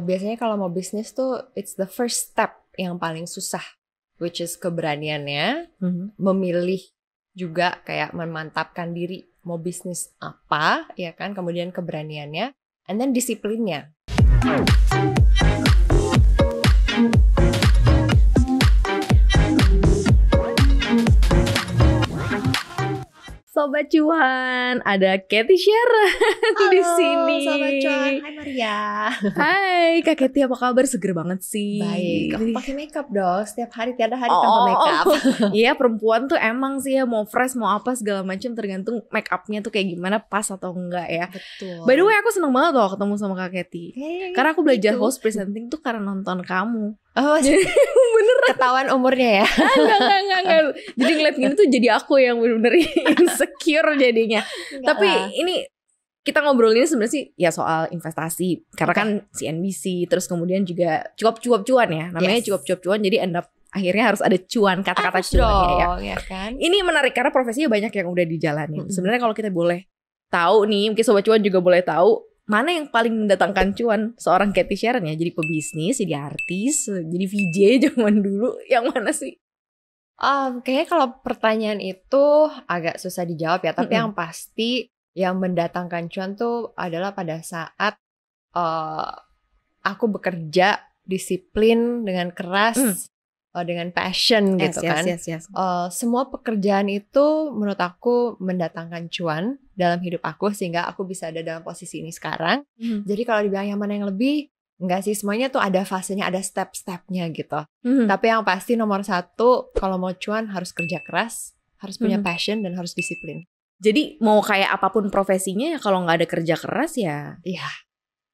Biasanya kalau mau bisnis tuh it's the first step yang paling susah, which is keberaniannya, memilih juga kayak memantapkan diri mau bisnis apa, ya kan, kemudian keberaniannya, and then disiplinnya. Sobat Cuan, ada Katy Sharon di sini. Sobat Cuan, hai Maria. Hai Kak Katy, apa kabar? Seger banget sih. Baik, aku pakai makeup dong, setiap hari tiada hari tanpa makeup. Iya, perempuan tuh emang sih ya mau fresh mau apa segala macam tergantung make upnya tuh kayak gimana, pas atau enggak ya. Betul. By the way, aku seneng banget loh ketemu sama Kak Katy. Karena aku belajar host presenting tuh karena nonton kamu. Oh, bener ketahuan umurnya ya? Enggak. Jadi ngeliat gini tuh jadi aku yang bener-bener insecure jadinya. Tapi ini kita ngobrol ini sebenarnya sih ya soal investasi. Karena kan CNBC, terus kemudian juga cuap-cuap cuan ya. Namanya cuap-cuap cuan, jadi akhirnya harus ada cuan, kata-kata cuannya ya kan? Ini menarik karena profesinya banyak yang udah dijalanin. Sebenarnya kalau kita boleh tahu nih, mungkin Sobat Cuan juga boleh tahu, mana yang paling mendatangkan cuan seorang Katy Sharon ya? Jadi pebisnis, jadi artis, jadi VJ zaman dulu, yang mana sih? Kayaknya kalau pertanyaan itu agak susah dijawab ya. Tapi yang pasti yang mendatangkan cuan tuh adalah pada saat aku bekerja disiplin dengan keras, dengan passion gitu kan. Yes. Semua pekerjaan itu menurut aku mendatangkan cuan dalam hidup aku sehingga aku bisa ada dalam posisi ini sekarang. Jadi kalau dibilang yang mana yang lebih, enggak sih, semuanya tuh ada fasenya, ada step-stepnya gitu. Tapi yang pasti nomor satu, kalau mau cuan harus kerja keras, harus punya passion dan harus disiplin. Jadi mau kayak apapun profesinya ya kalau nggak ada kerja keras ya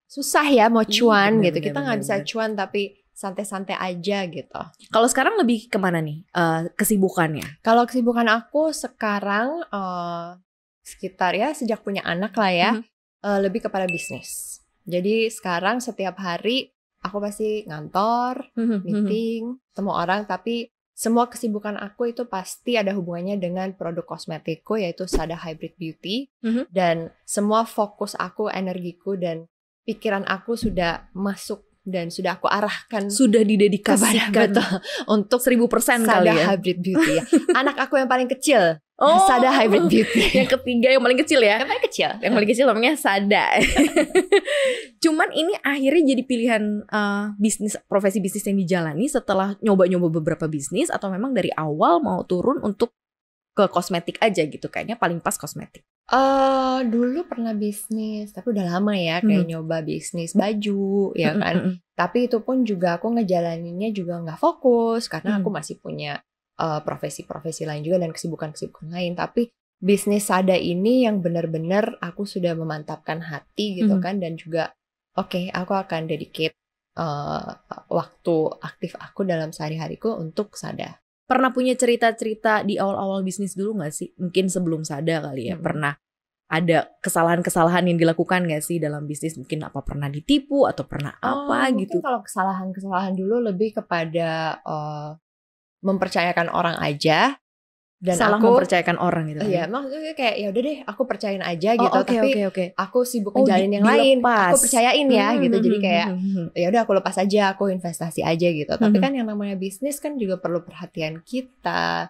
susah ya mau cuan gitu. Kita nggak bisa bener. cuan tapi santai-santai aja gitu. Kalau sekarang lebih kemana nih kesibukannya? Kalau kesibukan aku sekarang sekitar ya sejak punya anak lah ya, lebih kepada bisnis. Jadi sekarang setiap hari aku pasti ngantor, meeting, ketemu orang, tapi semua kesibukan aku itu pasti ada hubungannya dengan produk kosmetikku yaitu Sada Hybrid Beauty. Dan semua fokus aku, energiku dan pikiran aku sudah masuk dan sudah aku arahkan, sudah didedikasikan untuk 1000% Sada kali ya. Hybrid Beauty ya. Anak aku yang paling kecil, Sada Hybrid Beauty. Yang ketiga yang paling kecil ya. Yang paling kecil. Yang paling kecil namanya Sada. Cuman ini akhirnya jadi pilihan profesi bisnis yang dijalani setelah nyoba-nyoba beberapa bisnis, atau memang dari awal mau turun untuk ke kosmetik aja gitu, kayaknya paling pas kosmetik. Dulu pernah bisnis, tapi udah lama ya, kayak nyoba bisnis baju, ya kan. Tapi itu pun juga aku ngejalaninnya juga nggak fokus, karena aku masih punya profesi-profesi lain juga dan kesibukan-kesibukan lain. Tapi bisnis Sada ini yang benar-benar aku sudah memantapkan hati gitu kan, dan juga aku akan dedicate waktu aktif aku dalam sehari-hariku untuk Sada. Pernah punya cerita-cerita di awal-awal bisnis dulu gak sih? Mungkin sebelum Sada kali ya. Pernah ada kesalahan-kesalahan yang dilakukan gak sih dalam bisnis? Mungkin apa pernah ditipu atau pernah apa gitu? Mungkin kalau kesalahan-kesalahan dulu lebih kepada mempercayakan orang aja. Dan salah aku mempercayakan orang gitu. Iya, maksudnya kayak ya udah deh aku percayain aja gitu, tapi aku sibuk ngejalin yang lain, aku percayain ya gitu. Jadi kayak ya udah aku lepas aja, aku investasi aja gitu. Tapi kan yang namanya bisnis kan juga perlu perhatian kita,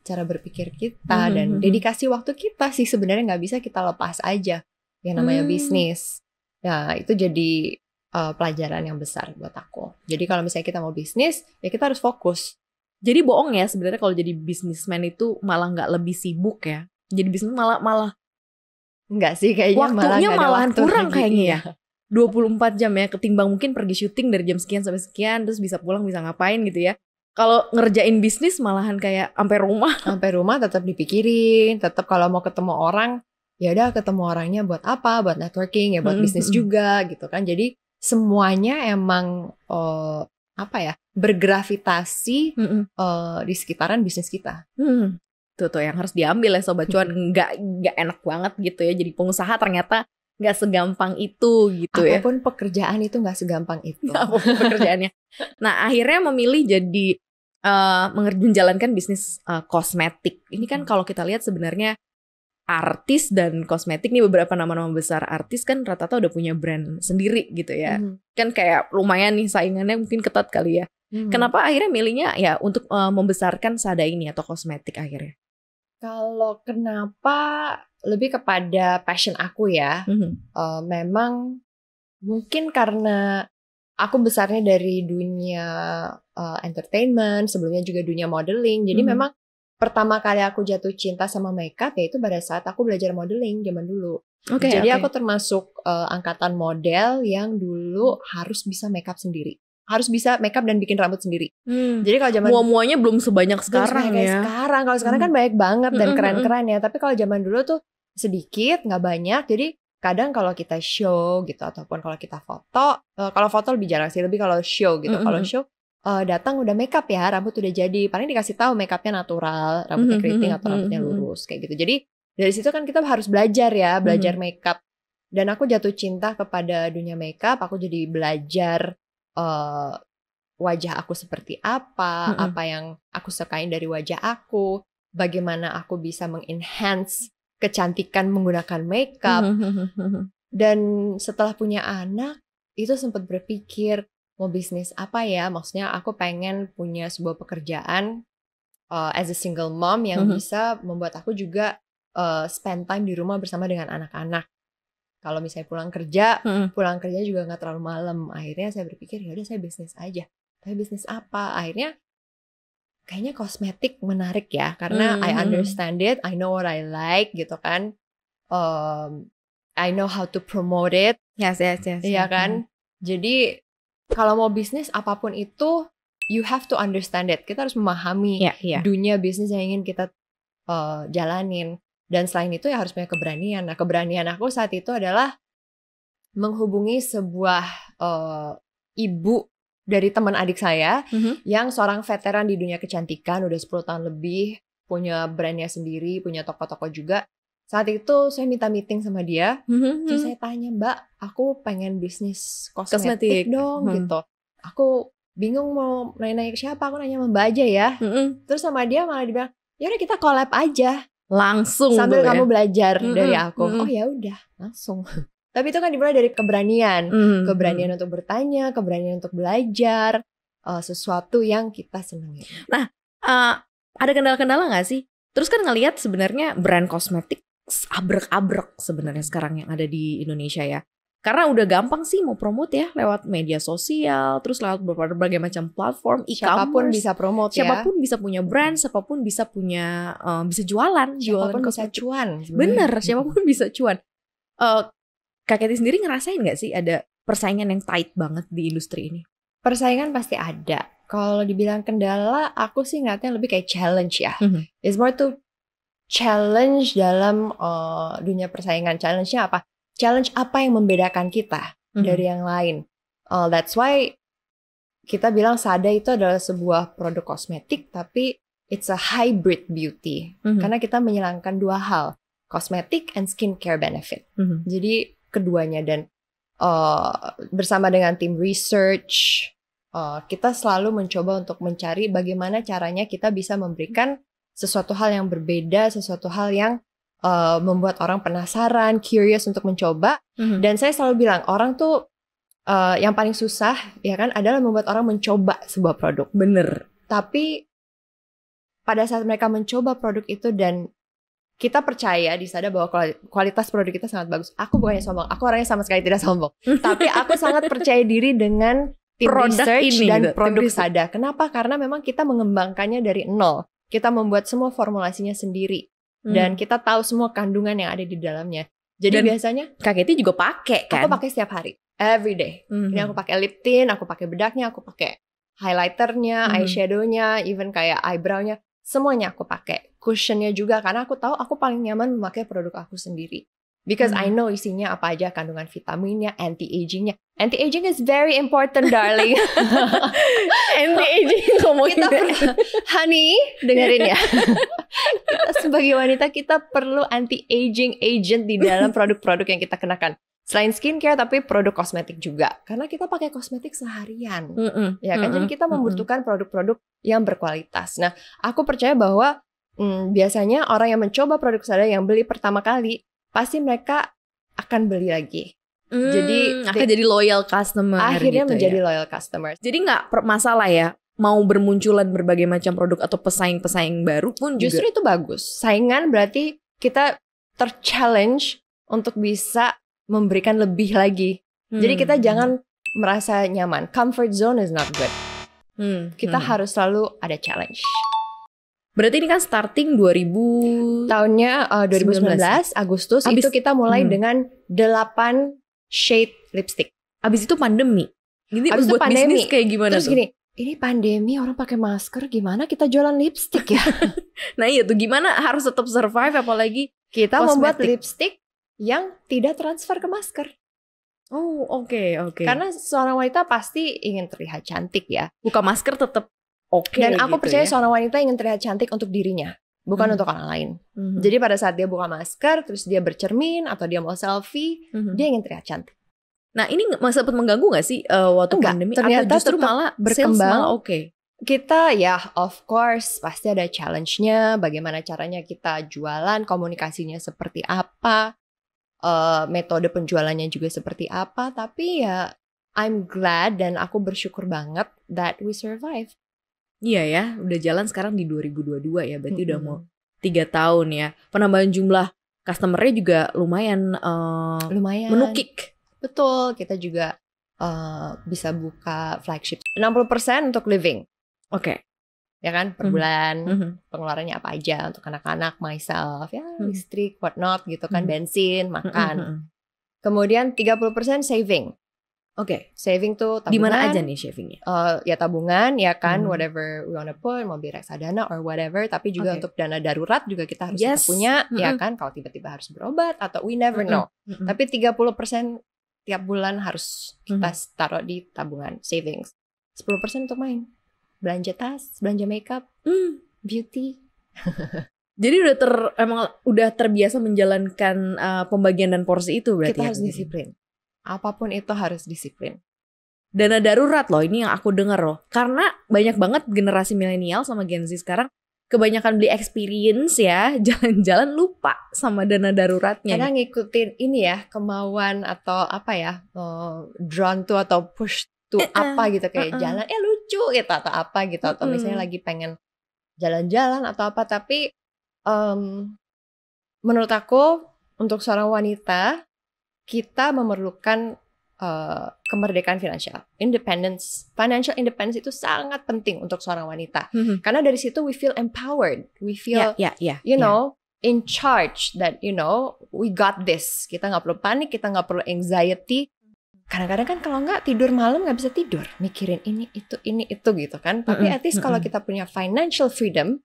cara berpikir kita dan dedikasi waktu kita sih sebenarnya nggak bisa kita lepas aja yang namanya bisnis. Nah, itu jadi pelajaran yang besar buat aku. Jadi kalau misalnya kita mau bisnis, ya kita harus fokus. Jadi bohong ya sebenarnya kalau jadi bisnismen itu malah nggak lebih sibuk ya. Jadi bisnis malah enggak sih kayaknya, waktunya malahan kurang kayaknya ya. 24 jam ya, ketimbang mungkin pergi syuting dari jam sekian sampai sekian terus bisa pulang bisa ngapain gitu ya. Kalau ngerjain bisnis malahan kayak sampai rumah tetap dipikirin, tetap kalau mau ketemu orang ya udah ketemu orangnya buat apa? Buat networking ya, buat bisnis juga gitu kan. Jadi semuanya emang bergravitasi di sekitaran bisnis kita. Tuh yang harus diambil ya Sobat Cuan. Nggak enak banget gitu ya. Jadi pengusaha ternyata nggak segampang itu gitu ya. Apapun pekerjaan itu nggak segampang itu. Apapun pekerjaannya. Nah akhirnya memilih jadi menjalankan bisnis kosmetik. Ini kan kalau kita lihat sebenarnya artis dan kosmetik nih, beberapa nama-nama besar artis kan rata-rata udah punya brand sendiri gitu ya. Kan kayak lumayan nih saingannya mungkin ketat kali ya. Kenapa akhirnya milihnya ya untuk membesarkan Sada ini atau kosmetik akhirnya? Kalau kenapa lebih kepada passion aku ya. Memang mungkin karena aku besarnya dari dunia entertainment, sebelumnya juga dunia modeling. Jadi memang pertama kali aku jatuh cinta sama makeup yaitu pada saat aku belajar modeling zaman dulu. Jadi aku termasuk angkatan model yang dulu harus bisa makeup sendiri. Harus bisa makeup dan bikin rambut sendiri. Jadi kalau zaman muanya belum sebanyak sekarang ya. Kalau sekarang kan banyak banget dan keren-keren ya. Tapi kalau zaman dulu tuh sedikit, nggak banyak. Jadi kadang kalau kita show gitu ataupun kalau kita foto, kalau foto lebih jarang sih, lebih kalau show gitu. Kalau show datang udah makeup ya, rambut udah jadi, paling dikasih tahu makeupnya natural, rambutnya keriting atau rambutnya lurus kayak gitu. Jadi dari situ kan kita harus belajar ya, belajar makeup. Dan aku jatuh cinta kepada dunia makeup. Aku jadi belajar wajah aku seperti apa, apa yang aku sukain dari wajah aku, bagaimana aku bisa mengenhance kecantikan menggunakan makeup. Dan setelah punya anak, itu sempat berpikir mau bisnis apa ya? Maksudnya aku pengen punya sebuah pekerjaan as a single mom yang bisa membuat aku juga spend time di rumah bersama dengan anak-anak. Kalau misalnya pulang kerja juga nggak terlalu malam. Akhirnya saya berpikir ya udah saya bisnis aja. Tapi bisnis apa? Akhirnya kayaknya kosmetik menarik ya, karena I understand it, I know what I like gitu kan. I know how to promote it. Yes. Iya kan? Jadi kalau mau bisnis apapun itu, you have to understand it. Kita harus memahami dunia bisnis yang ingin kita jalanin. Dan selain itu ya harus punya keberanian. Nah, keberanian aku saat itu adalah menghubungi sebuah ibu dari teman adik saya yang seorang veteran di dunia kecantikan, udah 10 tahun lebih, punya brandnya sendiri, punya toko-toko juga. Saat itu saya minta meeting sama dia, terus saya tanya, Mbak, aku pengen bisnis kosmetik dong gitu. Aku bingung mau nanya-nanya ke siapa, aku nanya sama Mbak aja ya. Terus sama dia malah dibilang, yaudah kita collab aja. Langsung sambil kamu belajar dari aku. Oh ya udah, langsung. Tapi itu kan dimulai dari keberanian. Keberanian untuk bertanya, keberanian untuk belajar sesuatu yang kita senengin. Nah, ada kendala-kendala gak sih? Terus kan ngelihat sebenarnya brand kosmetik abrek-abrek sebenarnya sekarang yang ada di Indonesia ya. Karena udah gampang sih mau promote ya lewat media sosial, terus lewat berbagai macam platform e-commerce. Siapapun bisa promote ya. Siapapun bisa punya brand, siapapun bisa punya bisa jualan. Siapapun bisa cuan. Bener, siapapun bisa cuan. Kak Katy sendiri ngerasain gak sih ada persaingan yang tight banget di industri ini? Persaingan pasti ada. Kalau dibilang kendala, aku sih ngeliatnya lebih kayak challenge ya. It's more to challenge dalam dunia persaingan. Challenge-nya apa? Challenge apa yang membedakan kita dari yang lain. That's why kita bilang Sada itu adalah sebuah produk kosmetik, tapi it's a hybrid beauty. Karena kita menyilangkan dua hal, kosmetik and skincare benefit. Jadi keduanya, dan bersama dengan tim research, kita selalu mencoba untuk mencari bagaimana caranya kita bisa memberikan sesuatu hal yang berbeda, sesuatu hal yang membuat orang penasaran, curious untuk mencoba. Dan saya selalu bilang, orang tuh yang paling susah ya kan adalah membuat orang mencoba sebuah produk. Bener. Tapi pada saat mereka mencoba produk itu dan kita percaya di Sada bahwa kualitas produk kita sangat bagus. Aku bukannya sombong, aku orangnya sama sekali tidak sombong. Tapi aku sangat percaya diri dengan tim research ini, dan produk Sada. Kenapa? Karena memang kita mengembangkannya dari nol. Kita membuat semua formulasinya sendiri. Dan kita tahu semua kandungan yang ada di dalamnya. Jadi dan biasanya Kak Katy juga pakai kan? Aku pakai setiap hari, every day. Ini aku pakai lip tint, aku pakai bedaknya, aku pakai highlighternya, eyeshadownya, even kayak eyebrow-nya, semuanya aku pakai. Cushionnya juga, karena aku tahu aku paling nyaman memakai produk aku sendiri. Because I know isinya apa aja, kandungan vitaminnya, anti-agingnya. Anti-aging is very important, darling. Anti-aging ngomongin. Honey, dengerin ya. Kita sebagai wanita, kita perlu anti-aging agent di dalam produk-produk yang kita kenakan. Selain skincare, tapi produk kosmetik juga. Karena kita pakai kosmetik seharian. Ya kan? Jadi kita membutuhkan produk-produk yang berkualitas. Nah, aku percaya bahwa biasanya orang yang mencoba produk sadar yang beli pertama kali, pasti mereka akan beli lagi. Jadi akan jadi loyal customer. Akhirnya gitu menjadi ya. loyal customer. Jadi nggak masalah ya, mau bermunculan berbagai macam produk atau pesaing-pesaing baru pun Justru juga. itu bagus. Saingan berarti kita ter-challenge untuk bisa memberikan lebih lagi. Jadi kita jangan merasa nyaman. Comfort zone is not good. Kita harus selalu ada challenge. Berarti ini kan starting 2000 tahunnya 2019 Agustus itu kita mulai dengan 8 shade lipstick. Abis itu pandemi. Jadi Abis buat itu pandemi. bisnis kayak gimana Terus tuh? gini, ini pandemi orang pakai masker, gimana kita jualan lipstick ya? Nah iya tuh, gimana harus tetap survive apalagi Kita kosmetik. membuat lipstick yang tidak transfer ke masker. Oh oke. Karena seorang wanita pasti ingin terlihat cantik ya. Buka masker tetap oke. Dan aku gitu percaya ya. seorang wanita ingin terlihat cantik untuk dirinya, bukan untuk orang lain. Jadi pada saat dia buka masker, terus dia bercermin atau dia mau selfie, dia ingin terlihat cantik. Nah ini sempat mengganggu gak sih waktu Enggak, pandemi? ternyata Atau justru tetap malah berkembang. sales malah oke? Kita ya of course pasti ada challenge-nya, bagaimana caranya kita jualan, komunikasinya seperti apa, metode penjualannya juga seperti apa. Tapi ya I'm glad dan aku bersyukur banget that we survive. Iya ya, udah jalan sekarang di 2022 ya, berarti udah mau 3 tahun ya. Penambahan jumlah customer-nya juga lumayan menukik. Betul, kita juga bisa buka flagship 60% untuk living. Oke. Ya kan, per bulan pengeluarannya apa aja untuk anak-anak, myself, ya listrik, whatnot gitu kan, bensin, makan. Kemudian 30% saving. Oke. Saving tuh tabungan. Di mana aja nih savingnya? Ya tabungan, ya kan, whatever we wanna put, mau beli reksadana or whatever. Tapi juga untuk dana darurat juga kita harus kita punya, ya kan, kalau tiba-tiba harus berobat atau we never know. Tapi 30% tiap bulan harus kita taruh di tabungan, savings. 10% untuk main. Belanja tas, belanja makeup, beauty. Jadi emang udah terbiasa menjalankan pembagian dan porsi itu berarti. Kita harus disiplin. Apapun itu harus disiplin. Dana darurat loh, ini yang aku dengar loh. Karena banyak banget generasi milenial sama Gen Z sekarang kebanyakan beli experience ya, jalan-jalan lupa sama dana daruratnya. Kadang ngikutin ini ya, kemauan atau apa ya, drawn to atau push to apa gitu, kayak jalan lucu gitu atau apa gitu, atau misalnya lagi pengen jalan-jalan atau apa. Tapi menurut aku untuk seorang wanita kita memerlukan kemerdekaan finansial, financial independence itu sangat penting untuk seorang wanita. Karena dari situ we feel empowered, we feel you know in charge, that you know we got this. Kita nggak perlu panik, kita nggak perlu anxiety. Kadang-kadang kan kalau nggak tidur malam nggak bisa tidur, mikirin ini itu gitu kan. Tapi at least kalau kita punya financial freedom,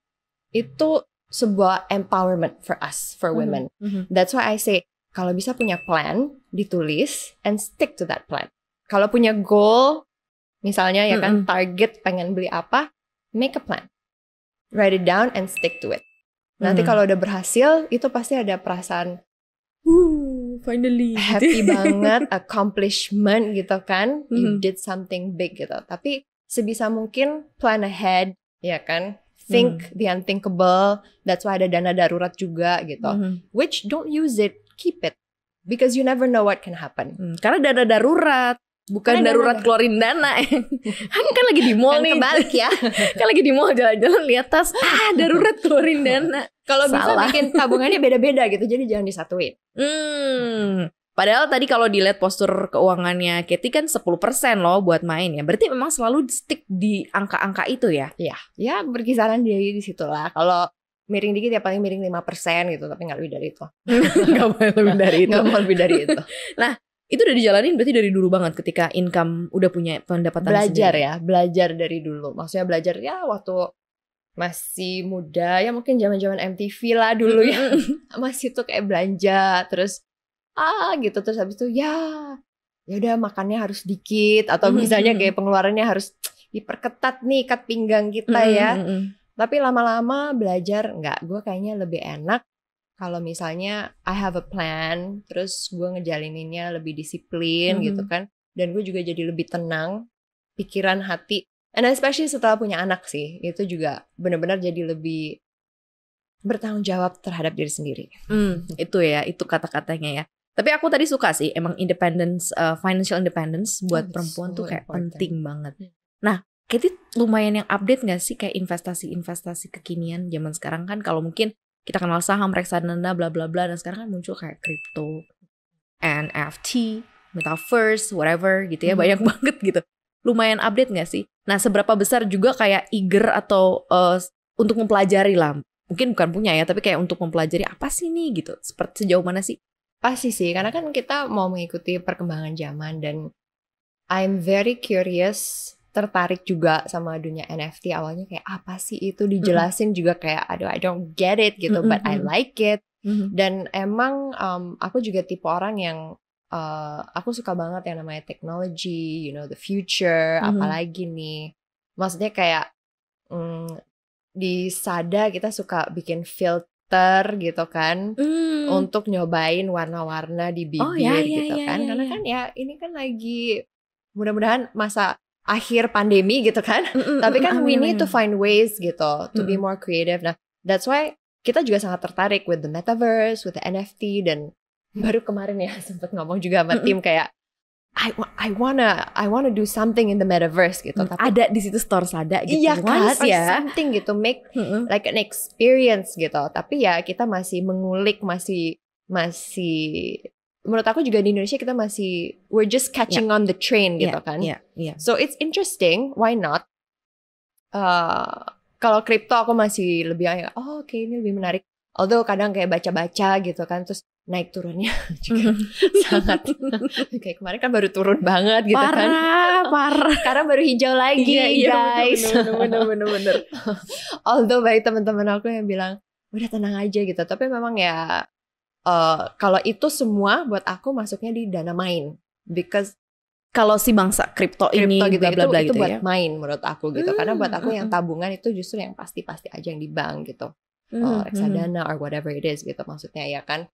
itu sebuah empowerment for us, for women. That's why I say, kalau bisa punya plan, ditulis, and stick to that plan. Kalau punya goal, misalnya ya kan, target pengen beli apa, make a plan. Write it down and stick to it. Nanti kalau udah berhasil, itu pasti ada perasaan, finally. happy banget, accomplishment gitu kan. You did something big gitu. Tapi sebisa mungkin plan ahead, ya kan. Think the unthinkable. That's why ada dana darurat juga gitu. Which don't use it, keep it, because you never know what can happen. Karena dana darurat, bukan Karena darurat keluarin dana. kan lagi di mall nih, kebalik ya. Kan lagi di mall jalan-jalan lihat tas, darurat keluarin dana. Kalau bisa bikin tabungannya beda-beda gitu, jadi jangan disatuin. Padahal tadi kalau dilihat postur keuangannya Katie kan 10% loh buat main ya. Berarti memang selalu stick di angka-angka itu ya? Iya, ya berkisaran di situ lah. Kalau miring dikit ya paling miring 5% gitu, tapi nggak lebih dari itu. Nggak boleh lebih dari itu. Nggak mau lebih dari itu. Nah, itu udah dijalanin berarti dari dulu banget ketika income udah punya pendapatan belajar sendiri. Ya, belajar dari dulu. Maksudnya belajar ya waktu masih muda ya, mungkin zaman-zaman MTV lah dulu ya. Masih tuh kayak belanja terus gitu, terus habis itu ya udah makannya harus dikit, atau misalnya kayak pengeluarannya harus diperketat nih, ikat pinggang kita ya. Tapi lama-lama belajar, gue kayaknya lebih enak kalau misalnya I have a plan, terus gue ngejalaninnya lebih disiplin gitu kan. Dan gue juga jadi lebih tenang, pikiran, hati. And especially setelah punya anak sih, itu juga benar-benar jadi lebih bertanggung jawab terhadap diri sendiri. Itu ya, itu kata-katanya ya. Tapi aku tadi suka sih, emang independence, financial independence buat perempuan tuh kayak important. Penting banget. Nah, Katie lumayan yang update gak sih kayak investasi kekinian zaman sekarang kan? Kalau mungkin kita kenal saham, reksadana, bla bla bla, dan sekarang kan muncul kayak crypto, NFT, metaverse, whatever gitu ya, banyak banget gitu. Lumayan update gak sih? Nah, seberapa besar juga kayak eager atau untuk mempelajari lah, mungkin bukan punya ya, tapi kayak untuk mempelajari apa sih nih gitu, seperti sejauh mana sih? Pasti sih, karena kan kita mau mengikuti perkembangan zaman dan I'm very curious, tertarik juga sama dunia NFT. Awalnya kayak apa sih itu, dijelasin juga kayak aduh I don't get it gitu, but I like it. Dan emang aku juga tipe orang yang aku suka banget yang namanya technology, you know, the future, apalagi nih. Maksudnya kayak di Sada kita suka bikin filter gitu kan, untuk nyobain warna-warna di bibir gitu kan. Karena kan ya ini kan lagi mudah-mudahan masa akhir pandemi gitu kan. Tapi kan we need to find ways gitu to be more creative. Nah, that's why kita juga sangat tertarik with the metaverse, with the NFT, dan baru kemarin ya sempat ngomong juga sama tim kayak I wanna do something in the metaverse gitu. Tapi ada di situ store Sada gitu. Iya kan, ya. Something gitu, make like an experience gitu. Tapi ya kita masih mengulik, masih menurut aku juga di Indonesia kita masih we're just catching on the train gitu kan. So it's interesting, why not? Kalau kripto aku masih lebih oke, ini lebih menarik. Although kadang kayak baca-baca gitu kan, terus naik turunnya juga sangat kayak kemarin kan baru turun banget gitu parah karena baru hijau lagi guys. Bener. Although baik teman-teman aku yang bilang udah tenang aja gitu, tapi memang ya kalau itu semua buat aku masuknya di dana main, because kalau si bangsa kripto ini gitu, bla bla bla itu gitu buat ya, main menurut aku gitu. Karena buat aku yang tabungan itu justru yang pasti aja yang di bank gitu, reksadana or whatever it is gitu maksudnya ya kan.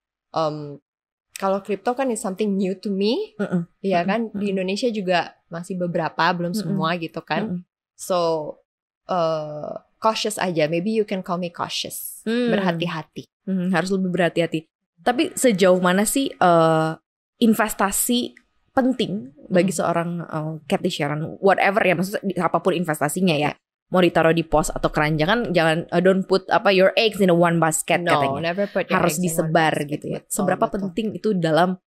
Kalau kripto kan is something new to me, ya kan. Di Indonesia juga masih beberapa, belum semua gitu kan. So cautious aja, maybe you can call me cautious, berhati-hati. Harus lebih berhati-hati. Tapi sejauh mana sih investasi penting bagi seorang Cathy Sharon, whatever ya, maksudnya apapun investasinya ya. Mau ditaruh di pos atau keranjang, jangan don't put your eggs in a one basket katanya. Never put your harus eggs disebar in one basket, gitu ya. betul, Seberapa penting itu dalam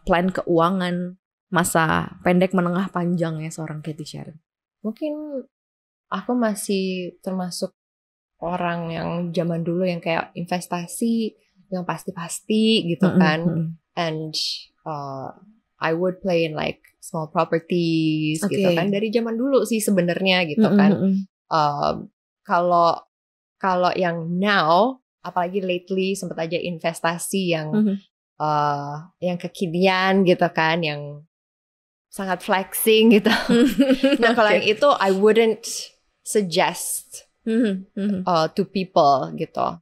plan keuangan masa pendek, menengah, panjang ya seorang Cathy Sharon? Mungkin aku masih termasuk orang yang zaman dulu yang kayak investasi yang pasti-pasti gitu kan. And I would play in like small properties gitu kan, dari zaman dulu sih sebenarnya gitu kan. Kalau yang now, apalagi lately sempat aja investasi yang kekinian gitu kan, yang sangat flexing gitu. Nah kalau yang itu I wouldn't suggest to people gitu.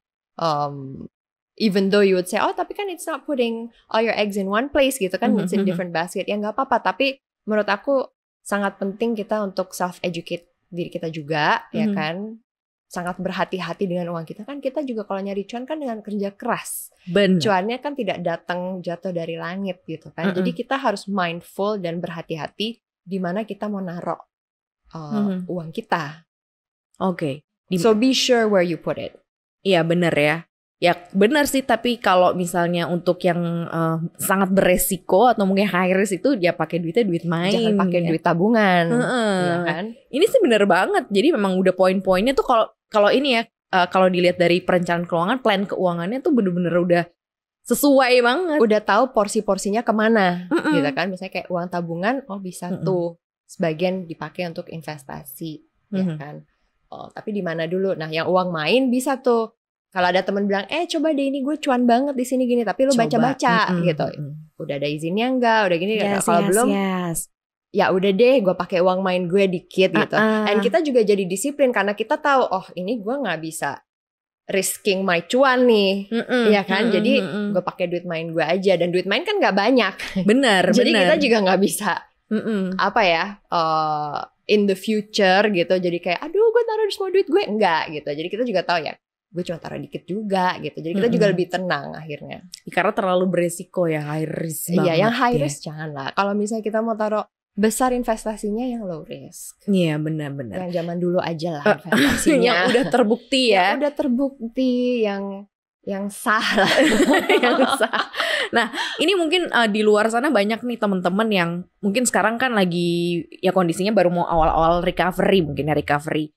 Even though you would say, tapi kan it's not putting all your eggs in one place gitu kan, it's in different basket. Ya nggak apa-apa, tapi menurut aku sangat penting kita untuk self-educate diri kita juga, ya kan. Sangat berhati-hati dengan uang kita kan. Kita juga kalau nyari cuan kan dengan kerja keras. Bener. Cuannya kan tidak datang jatuh dari langit gitu kan. Jadi kita harus mindful dan berhati-hati di mana kita mau naruh uang kita. So be sure where you put it. Iya bener ya. Ya benar sih, tapi kalau misalnya untuk yang sangat beresiko atau mungkin high risk itu ya pakai duitnya duit main. Jangan pakai duit tabungan, ya kan? Ini sih benar banget. Jadi memang udah poin-poinnya tuh kalau ini ya, kalau dilihat dari perencanaan keuangan, plan keuangannya tuh bener-bener udah sesuai banget. Udah tahu porsi-porsinya kemana, gitu kan? Misalnya kayak uang tabungan, bisa tuh sebagian dipakai untuk investasi, ya kan? Tapi di mana dulu? Nah, yang uang main bisa tuh. Kalau ada teman bilang, coba deh ini gue cuan banget di sini gini, tapi lu baca-baca gitu. Udah ada izinnya enggak? Udah gini. Kalau belum, ya udah deh, gue pakai uang main gue dikit gitu. Dan kita juga jadi disiplin karena kita tahu, ini gue nggak bisa risking my cuan nih, ya kan? Jadi gue pakai duit main gue aja, dan duit main kan nggak banyak. Bener. Jadi kita juga nggak bisa in the future gitu. Jadi kayak, aduh gue taruh di semua duit gue, enggak gitu. Jadi kita juga tahu ya. gue cuma taruh dikit juga gitu. Jadi kita juga lebih tenang akhirnya. Karena terlalu beresiko ya, high risk banget. Iya, yang high risk jangan lah. Kalau misalnya kita mau taruh besar investasinya yang low risk. Iya, benar-benar. Yang zaman dulu aja lah investasinya. Yang udah terbukti ya. Yang udah terbukti, yang sah lah. Yang sah. Nah, ini mungkin di luar sana banyak nih teman-teman yang mungkin sekarang kan lagi ya kondisinya baru mau awal-awal recovery, mungkin ya recovery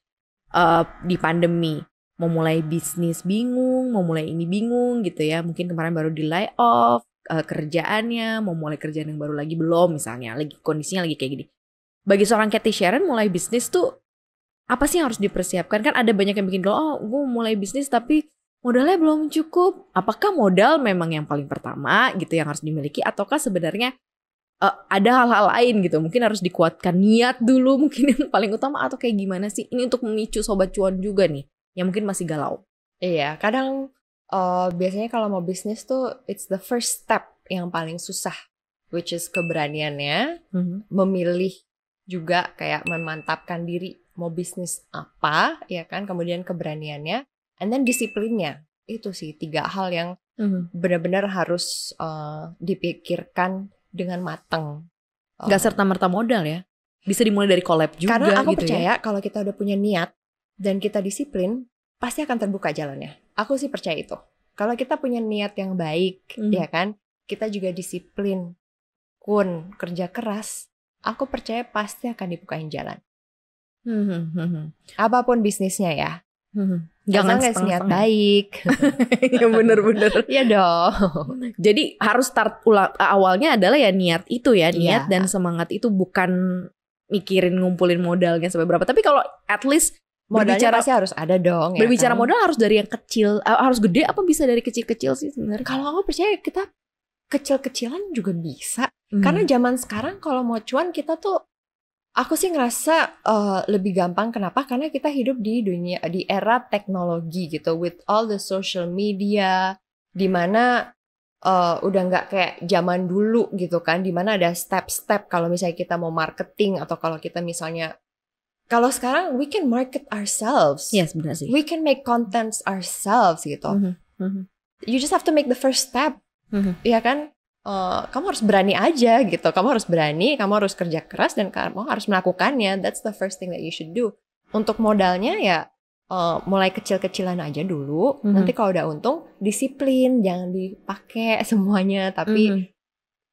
di pandemi. Mau mulai bisnis bingung, mau mulai ini bingung gitu ya. Mungkin kemarin baru di lay off kerjaannya, mau mulai kerjaan yang baru lagi belum misalnya. Lagi kondisinya lagi kayak gini. Bagi seorang Cathy Sharon mulai bisnis tuh apa sih yang harus dipersiapkan? Kan ada banyak yang bikin oh gue mulai bisnis tapi modalnya belum cukup. Apakah modal memang yang paling pertama gitu yang harus dimiliki, ataukah sebenarnya ada hal-hal lain gitu? Mungkin harus dikuatkan niat dulu mungkin yang paling utama, atau kayak gimana sih? Ini untuk memicu sobat cuan juga nih yang mungkin masih galau. Iya, kadang biasanya kalau mau bisnis tuh it's the first step yang paling susah, which is keberaniannya, memilih juga kayak memantapkan diri mau bisnis apa, ya kan? Kemudian keberaniannya, and then disiplinnya. Itu sih 3 hal yang benar-benar harus dipikirkan dengan matang. Gak serta-merta modal ya. Bisa dimulai dari collab juga. Karena aku gitu percaya ya. kalau kita udah punya niat dan kita disiplin, pasti akan terbuka jalannya. Aku sih percaya itu. Kalau kita punya niat yang baik, ya kan, kita juga disiplin, kerja keras, aku percaya pasti akan dibukain jalan. Apapun bisnisnya ya. Jangan nggak niat baik. Ya bener-bener. Iya dong. Jadi harus start awalnya adalah ya niat itu ya, niat dan semangat itu, bukan mikirin ngumpulin modalnya sampai berapa. Tapi kalau at least modalnya pasti harus ada dong. Berbicara ya kan? Modal harus dari yang kecil, harus gede apa bisa dari kecil-kecil sih sebenarnya? Kalau aku percaya kita kecil-kecilan juga bisa. Karena zaman sekarang kalau mau cuan kita tuh, aku sih ngerasa lebih gampang. Kenapa? Karena kita hidup di era teknologi gitu, with all the social media, dimana udah nggak kayak zaman dulu gitu kan, dimana ada step-step kalau misalnya kita mau marketing, atau kalau kita misalnya, kalau sekarang we can market ourselves. Yes, benar sih. We can make contents ourselves gitu. You just have to make the first step. Ya kan? Kamu harus berani aja gitu. Kamu harus berani, kamu harus kerja keras, dan kamu harus melakukannya. That's the first thing that you should do. Untuk modalnya ya mulai kecil-kecilan aja dulu. Nanti kalau udah untung, disiplin, jangan dipakai semuanya, tapi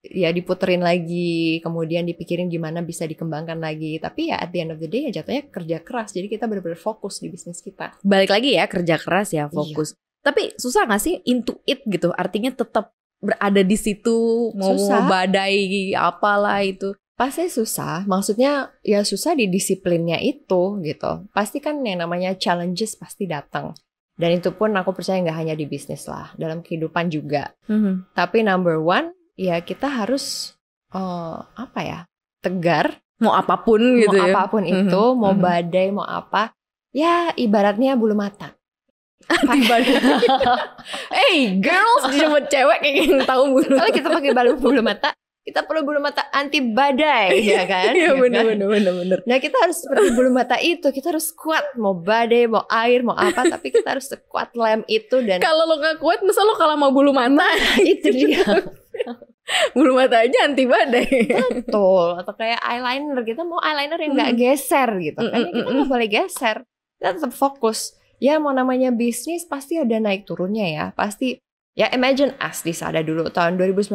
ya diputerin lagi, kemudian dipikirin gimana bisa dikembangkan lagi. Tapi ya at the end of the day ya jatuhnya kerja keras. Jadi kita benar-benar fokus di bisnis kita. Balik lagi ya, kerja keras ya, fokus. Tapi susah gak sih into it gitu? Artinya tetap berada di situ, mau badai apalah itu. Pasti susah, maksudnya ya susah di disiplinnya itu gitu. Pasti kan yang namanya challenges pasti datang. Dan itu pun aku percaya gak hanya di bisnis lah, dalam kehidupan juga. Tapi number one, ya kita harus tegar. Mau apapun gitu ya. Mau apapun itu, mau badai, mau apa. Ya ibaratnya bulu mata. Hey girls, disebut cewek kayak yang tahu bulu. Kalau kita pakai bulu mata, kita perlu bulu mata anti badai, ya kan? Iya benar. Nah kita harus seperti bulu mata itu, kita harus kuat, mau badai, mau air, mau apa, tapi kita harus sekuat lem itu. Dan kalau lo gak kuat, masa lo kalah mau bulu mata? Itu dia. Bulu mata aja anti badai. Betul. Atau kayak eyeliner, kita mau eyeliner yang gak geser gitu kan? Kita gak boleh geser, kita tetap fokus. Ya mau namanya bisnis pasti ada naik turunnya ya. Pasti ya imagine Asdis ada dulu tahun 2019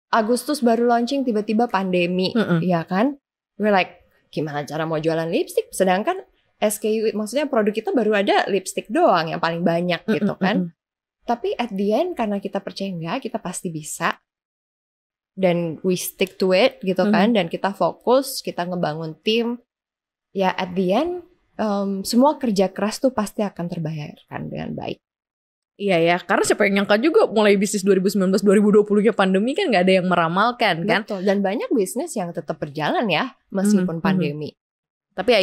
Agustus baru launching, tiba-tiba pandemi, ya kan? We're like, gimana cara mau jualan lipstick? Sedangkan SKU, maksudnya produk kita baru ada lipstick doang yang paling banyak gitu kan? Tapi at the end karena kita percaya enggak, kita pasti bisa. Dan we stick to it gitu kan? Dan kita fokus, kita ngebangun tim. Ya at the end semua kerja keras tuh pasti akan terbayarkan dengan baik. Iya ya, karena siapa yang nyangka juga mulai bisnis 2019-2020 pandemi kan gak ada yang meramalkan kan. Betul, dan banyak bisnis yang tetap berjalan ya meskipun pandemi. Tapi ya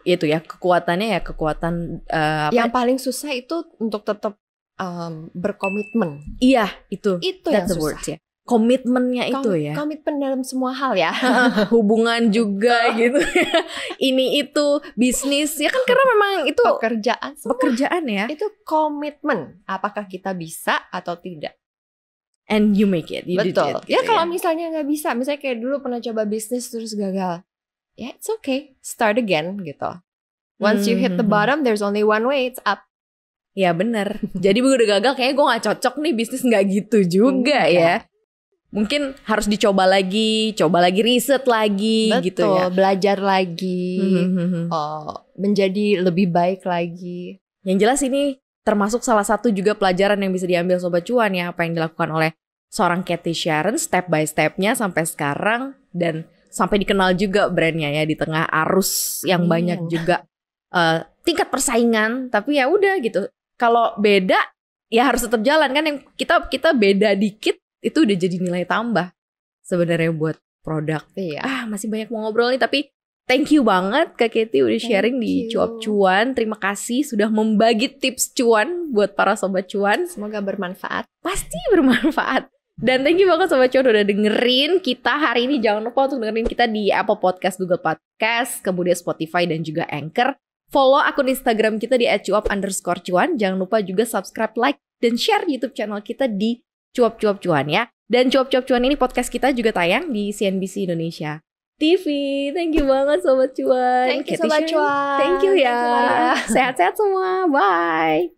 itu ya kekuatannya ya kekuatan yang paling susah itu untuk tetap berkomitmen. Iya, itu yang susah. ya. komitmennya itu ya. Komitmen dalam semua hal ya. Hubungan juga gitu. Ini itu bisnis ya kan, karena memang itu pekerjaan ya. Itu komitmen. Apakah kita bisa atau tidak? And you make it. Betul. Gitu ya kalau misalnya nggak bisa, misalnya kayak dulu pernah coba bisnis terus gagal, ya it's okay, start again gitu. Once you hit the bottom, there's only one way, it's up. Ya benar. Jadi gue udah gagal, kayaknya gue nggak cocok nih bisnis, nggak gitu juga ya. Mungkin harus dicoba lagi, riset lagi. Betul, gitu ya. Belajar lagi, menjadi lebih baik lagi. Yang jelas ini termasuk salah satu juga pelajaran yang bisa diambil Sobat Cuan ya, apa yang dilakukan oleh seorang Cathy Sharon step by stepnya sampai sekarang, dan sampai dikenal juga brandnya ya di tengah arus yang banyak juga tingkat persaingan. Tapi ya udah gitu, kalau beda ya harus tetap jalan kan, yang kita beda dikit itu udah jadi nilai tambah sebenarnya buat produk. Iya. Masih banyak mau ngobrol nih, tapi thank you banget Kak Cathy udah sharing di Cuap Cuan. Terima kasih sudah membagi tips cuan buat para Sobat Cuan. Semoga bermanfaat. Pasti bermanfaat. Dan thank you banget Sobat Cuan udah dengerin kita hari ini. Jangan lupa untuk dengerin kita di Apple Podcast, Google Podcast, kemudian Spotify dan juga Anchor. Follow akun Instagram kita di @cuap_cuan. Jangan lupa juga subscribe, like, dan share YouTube channel kita di Cuap Cuan ya. Dan Cuap Cuan ini podcast kita juga tayang di CNBC Indonesia TV. Thank you banget Sobat Cuan. Thank you Sobat Cuan. Thank you ya. Sehat-sehat semua. Bye.